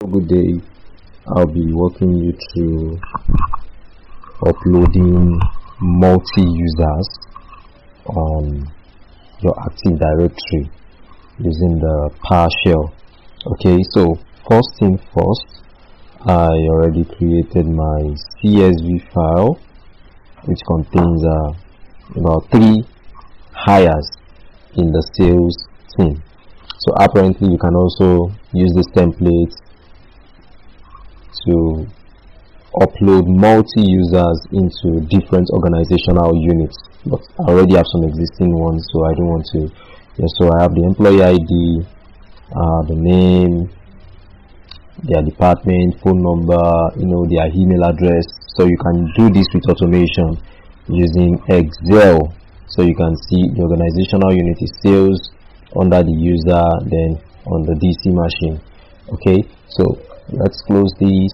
Good day. I'll be walking you through uploading multi-users on your Active Directory using the PowerShell. Okay, so first thing first, I already created my CSV file which contains about 3 hires in the sales team. So apparently you can also use this template to upload multi-users into different organizational units, but I already have some existing ones, so I don't want to. So I have the employee ID, the name, their department, phone number, their email address. So you can do this with automation using Excel. So you can see the organizational unit is sales under the user, then on the DC machine. Okay, so let's close this.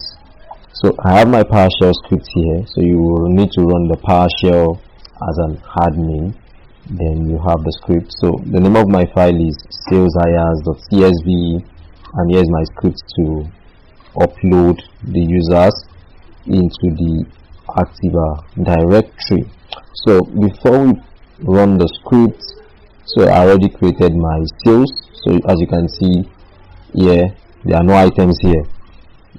So I have my PowerShell script here, so you will need to run the PowerShell as an admin, then you have the script. So the name of my file is saleshires.csv, and here's my script to upload the users into the Active Directory. So before we run the script, so I already created my sales. So as you can see here, there are no items here.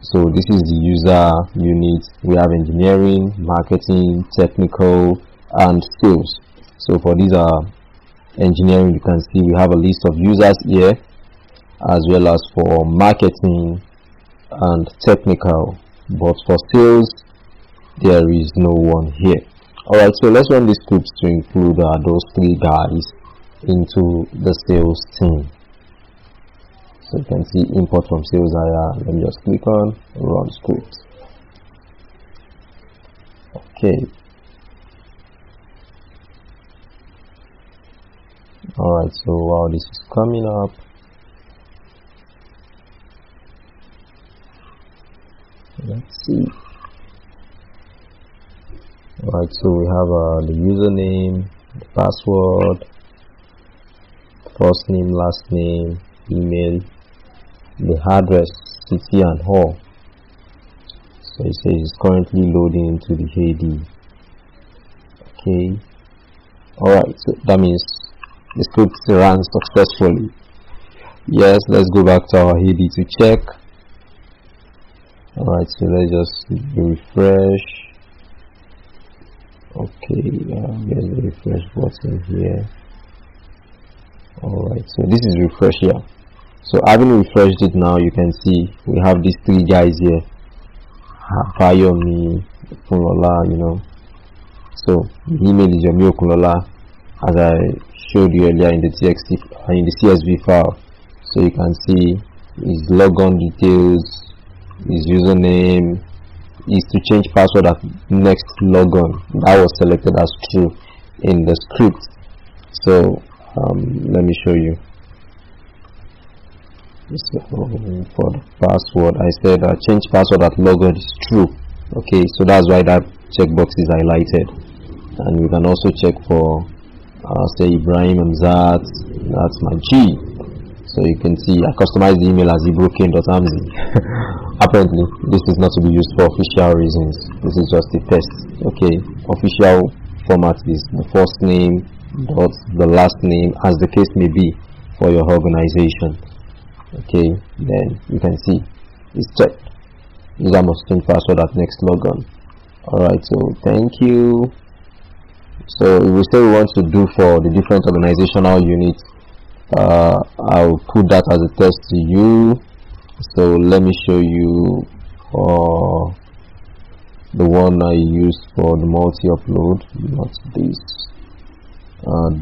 So this is the user unit. We have engineering, marketing, technical, and sales. So for these engineering, you can see we have a list of users here, as well as for marketing and technical, but for sales there is no one here. Alright, so let's run the script to include those 3 guys into the sales team. So you can see import from sales hire. Let me just click on run script. Okay. Alright, so while this is coming up, let's see. Alright, so we have the username, the password, first name, last name, email, the address, city, and all. So it says it's currently loading into the AD. Okay. Alright, so that means the script ran successfully. Yes, let's go back to our AD to check. Alright, so let's just refresh. Okay, there's the refresh button here. Alright, so this is refresh here. So having refreshed it now, you can see we have these 3 guys here. Yusuf Okunlola, So the email is Yusuf Okunlola, as I showed you earlier in the CSV file. So you can see his logon details, his username is to change password at next logon. That was selected as true in the script. So let me show you. So for the password, I said change password at logon is true. Okay, so that's why that checkbox is highlighted. And we can also check for say Ibrahim Amzat, that's my G. So you can see I customized the email as ibroken.amzi. Apparently this is not to be used for official reasons. This is just a test. Okay, official format is the first name dot the last name, as the case may be for your organization. Okay, then you can see it's checked. User must change password at next logon. Alright, so thank you. So if we say we want to do for the different organizational units, I'll put that as a test to you. So let me show you the one I used for the multi-upload, not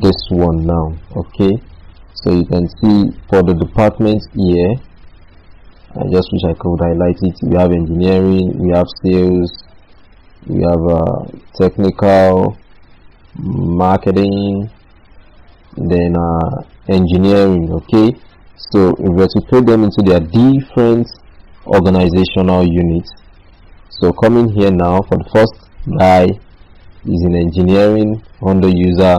this one now. Okay, so you can see for the department here, I just wish I could highlight it. We have engineering, we have sales, we have technical, marketing, then engineering. Okay, so if we were to put them into their different organizational units, so coming here now, for the first guy is in engineering under user.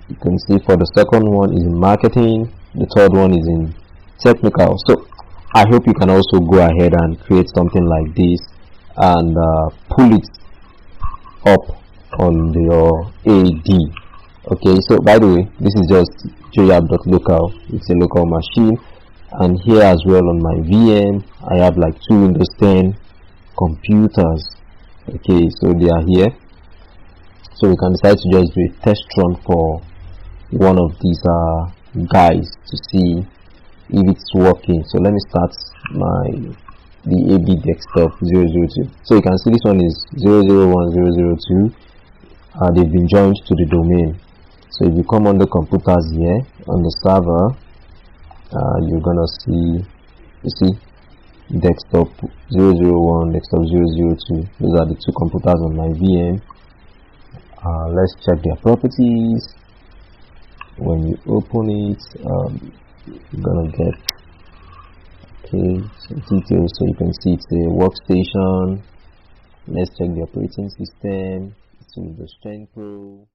You can see for the second one is in marketing, the third one is in technical. So I hope you can also go ahead and create something like this and pull it up on your AD. Okay, so by the way, this is just joyab.local. It's a local machine, and here as well on my VM I have like 2 Windows 10 computers. Okay, so they are here, so we can decide to just do a test run for one of these guys to see if it's working. So let me start the AB desktop 002. So you can see this one is 001002. They've been joined to the domain. So if you come on the computers here on the server, you're gonna see, you see desktop 001, desktop 002. Those are the 2 computers on my VM. Let's check their properties. When you open it, you're gonna get some details, so you can see it's a workstation. Let's check the operating system. It's Windows 10 Pro.